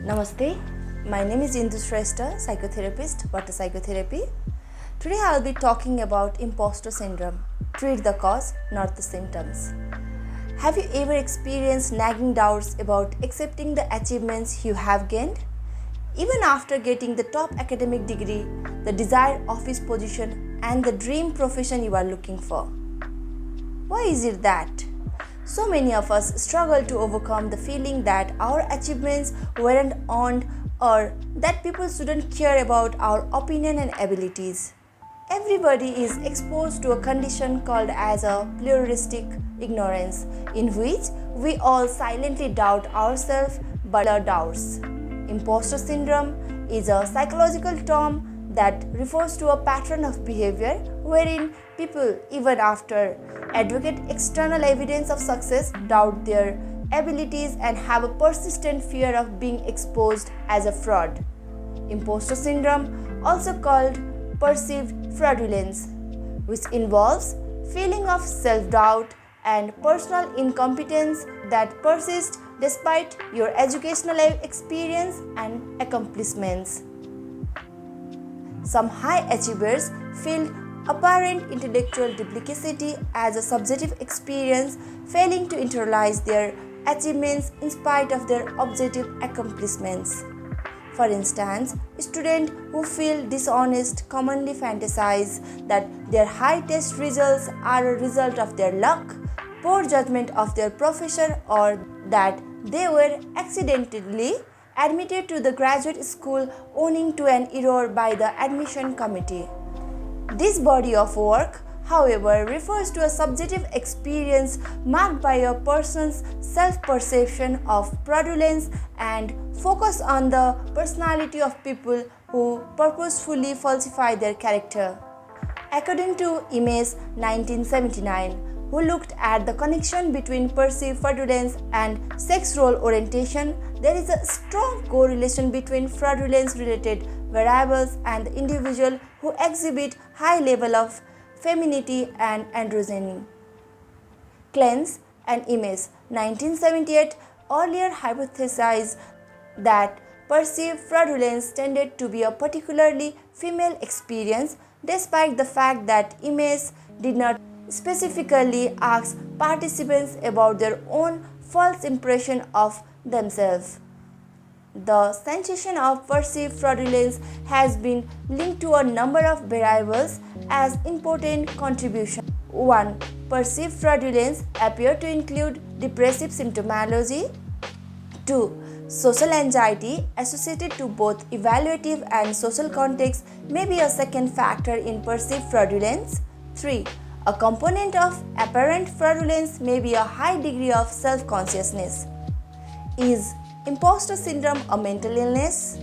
Namaste, my name is Indu Shrestha, psychotherapist, Water Psychotherapy. Today I will be talking about imposter syndrome. Treat the cause, not the symptoms. Have you ever experienced nagging doubts about accepting the achievements you have gained? Even after getting the top academic degree, the desired office position, and the dream profession you are looking for. Why is it that? So many of us struggle to overcome the feeling that our achievements weren't earned or that people shouldn't care about our opinion and abilities. Everybody is exposed to a condition called as a pluralistic ignorance, in which we all silently doubt ourselves but our doubts. Imposter syndrome is a psychological term that refers to a pattern of behavior wherein people, even after advocate external evidence of success, doubt their abilities and have a persistent fear of being exposed as a fraud. Imposter syndrome, also called perceived fraudulence, which involves feeling of self-doubt and personal incompetence that persist despite your educational experience and accomplishments. Some high achievers feel apparent intellectual duplicity as a subjective experience, failing to internalize their achievements in spite of their objective accomplishments. For instance, students who feel dishonest commonly fantasize that their high test results are a result of their luck, poor judgment of their professor, or that they were accidentally admitted to the graduate school owing to an error by the admission committee. This body of work, however, refers to a subjective experience marked by a person's self-perception of fraudulence and focus on the personality of people who purposefully falsify their character. According to Image 1979, who looked at the connection between perceived fraudulence and sex role orientation, there is a strong correlation between fraudulence-related variables and the individual who exhibit high level of femininity and androgyny. Clance and Image 1978 earlier hypothesized that perceived fraudulence tended to be a particularly female experience, despite the fact that Image did not specifically ask participants about their own false impression of themselves. The sensation of perceived fraudulence has been linked to a number of variables as important contributions. 1. Perceived fraudulence appear to include depressive symptomology. 2. Social anxiety associated to both evaluative and social context may be a second factor in perceived fraudulence. 3. A component of apparent fraudulence may be a high degree of self-consciousness. Is imposter syndrome a mental illness?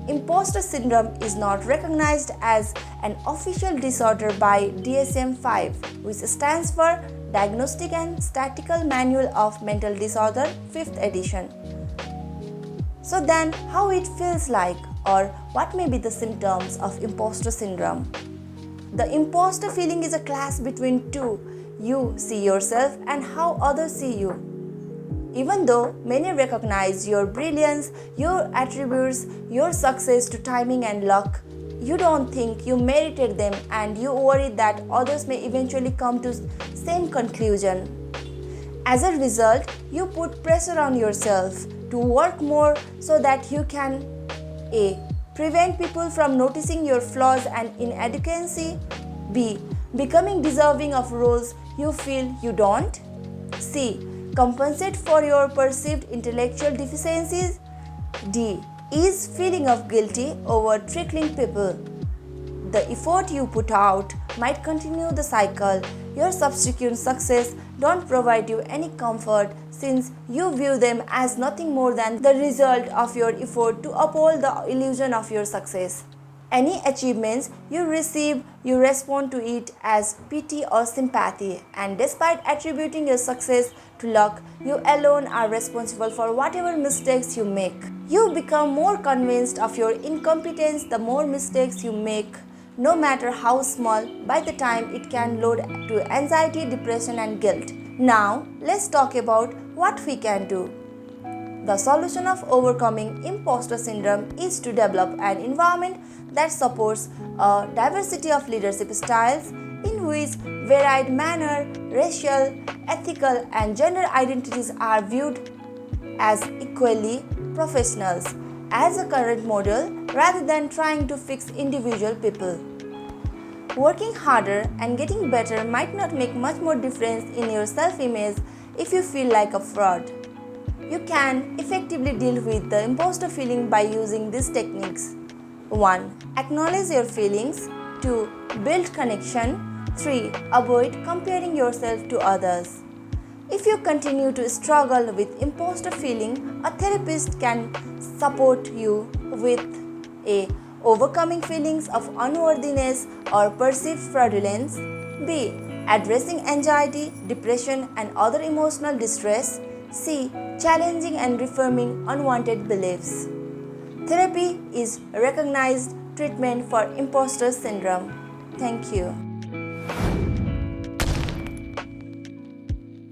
Imposter syndrome is not recognized as an official disorder by DSM-5, which stands for Diagnostic and Statistical Manual of Mental Disorder, 5th edition. So then, how it feels like, or what may be the symptoms of imposter syndrome? The imposter feeling is a clash between two. You see yourself and how others see you. Even though many recognize your brilliance, your attributes, your success to timing and luck, you don't think you merited them and you worry that others may eventually come to same conclusion. As a result, you put pressure on yourself to work more so that you can A. Prevent people from noticing your flaws and inadequacy. B. Becoming deserving of roles you feel you don't. C. Compensate for your perceived intellectual deficiencies. D. Ease feeling of guilty over trickling people. The effort you put out might continue the cycle. Your subsequent success don't provide you any comfort since you view them as nothing more than the result of your effort to uphold the illusion of your success. Any achievements you receive, you respond to it as pity or sympathy, and despite attributing your success to luck, you alone are responsible for whatever mistakes you make. You become more convinced of your incompetence the more mistakes you make, no matter how small. By the time it can load to anxiety, depression, and guilt. Now, let's talk about what we can do. The solution of overcoming imposter syndrome is to develop an environment that supports a diversity of leadership styles in which varied manner, racial, ethical, and gender identities are viewed as equally professionals as a current model rather than trying to fix individual people. Working harder and getting better might not make much more difference in your self-image if you feel like a fraud. You can effectively deal with the imposter feeling by using these techniques. 1. Acknowledge your feelings. 2. Build connection. 3. Avoid comparing yourself to others. If you continue to struggle with imposter feeling, a therapist can support you with A. Overcoming feelings of unworthiness or perceived fraudulence. B. Addressing anxiety, depression, and other emotional distress. C. Challenging and reforming unwanted beliefs. Therapy is recognized treatment for imposter syndrome. Thank you.